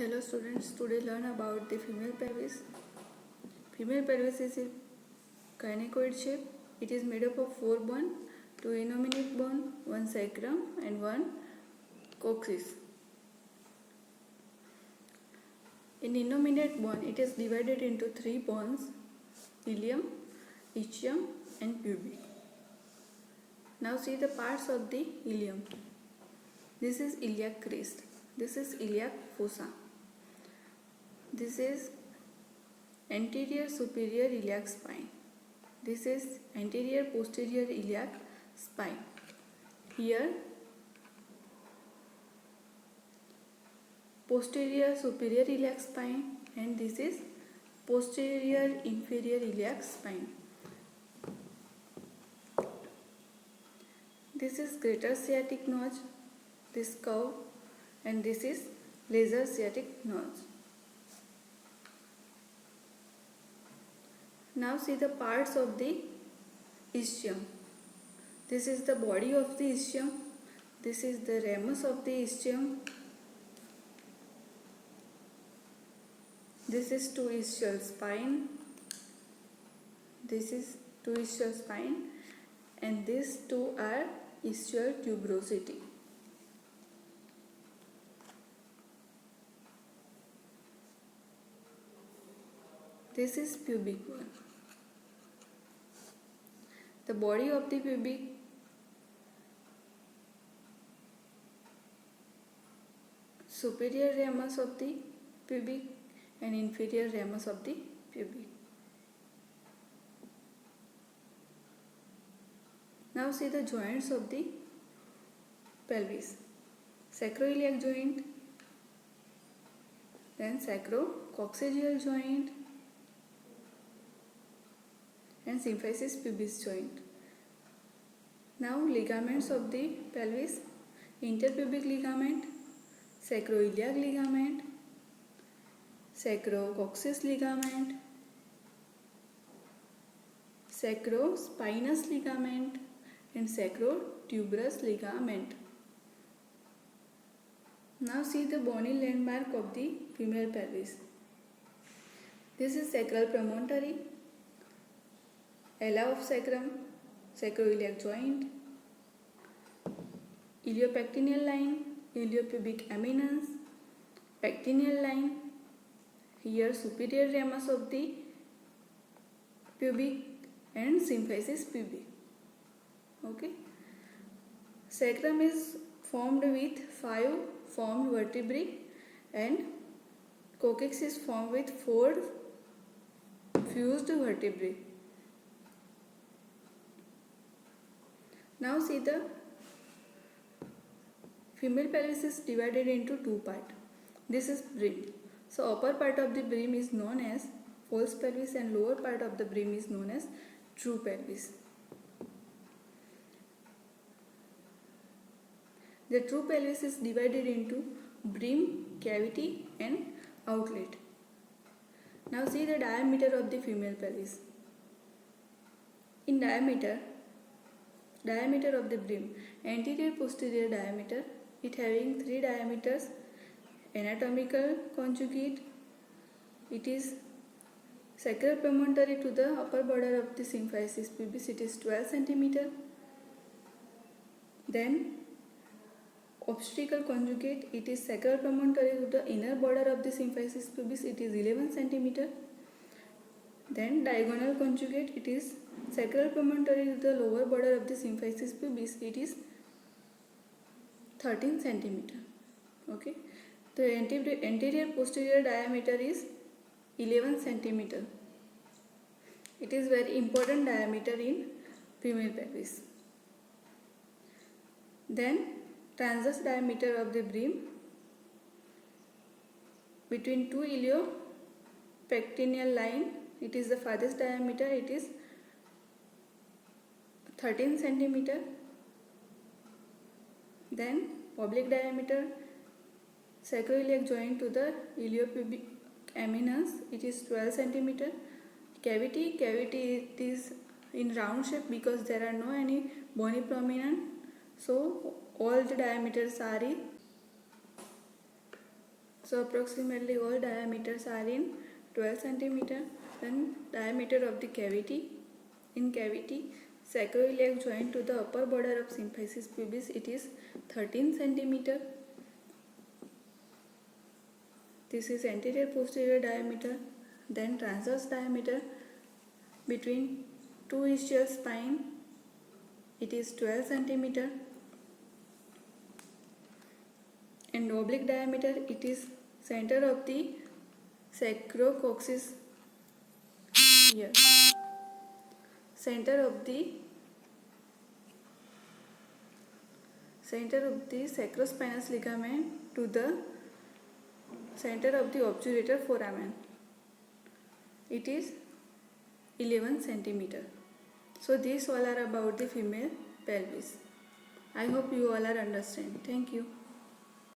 Hello students, today learn about the female pelvis. Female pelvis is a gynecoid shape. It is made up of 4 bones, 2 innominate bone, 1 sacrum and 1 coccyx. In innominate bone, it is divided into 3 bones, ilium, ischium and pubic. Now see the parts of the ilium. This is iliac crest. This is iliac fossa. This is anterior superior iliac spine. This is anterior posterior iliac spine. Here posterior superior iliac spine and this is posterior inferior iliac spine. This is greater sciatic notch, this curve, and this is lesser sciatic notch. Now see the parts of the ischium. This is the body of the ischium. This is the ramus of the ischium. This is two ischial spine. This is two ischial spine, and these two are ischial tuberosity. This is pubic bone. The body of the pubic superior ramus of the pubic and inferior ramus of the pubic. Now see the joints of the pelvis. Sacroiliac joint, then sacrococcygeal joint and symphysis pubis joint. Now ligaments of the pelvis: interpubic ligament, sacroiliac ligament, sacrococcygeal ligament, sacrospinous ligament and sacrotuberous ligament. Now see the bony landmark of the female pelvis. This is sacral promontory, ala of sacrum, sacroiliac joint, iliopectineal line, iliopubic eminence, pectineal line, here superior ramus of the pubic and symphysis pubic. Okay. Sacrum is formed with 5 formed vertebrae and coccyx is formed with 4 fused vertebrae. Now see the female pelvis is divided into 2 parts. This is brim. So upper part of the brim is known as false pelvis and lower part of the brim is known as true pelvis. The true pelvis is divided into brim, cavity and outlet. Now see the diameter of the female pelvis. In diameter of the brim, anterior posterior diameter, it having 3 diameters. Anatomical conjugate, it is sacral promontory to the upper border of the symphysis pubis, it is 12 cm. Then obstetrical conjugate, it is sacral promontory to the inner border of the symphysis pubis, it is 11 cm. Then diagonal conjugate, it is sacral promontory to the lower border of the symphysis pubis, it is 13 cm. Okay. The anterior posterior diameter is 11 cm. It is very important diameter in female pelvis. Then transverse diameter of the brim between 2 iliopectineal line, it is the farthest diameter, it is 13 cm. Then oblique diameter sacroiliac joint to the iliopubic eminence, it is 12 cm. Cavity, it is in round shape because there are no any bony prominence, so all the diameters are in So approximately all diameters are in 12 centimeter. Then diameter of the cavity. In cavity, sacroiliac joint to the upper border of symphysis pubis, it is 13 centimeter. This is anterior posterior diameter. Then transverse diameter between two ischial spine, it is 12 centimeter. And oblique diameter, it is center of the sacrococcyx here. Center of the sacrospinous ligament to the center of the obturator foramen. It is 11 centimeter. So these all are about the female pelvis. I hope you all are understand. Thank you.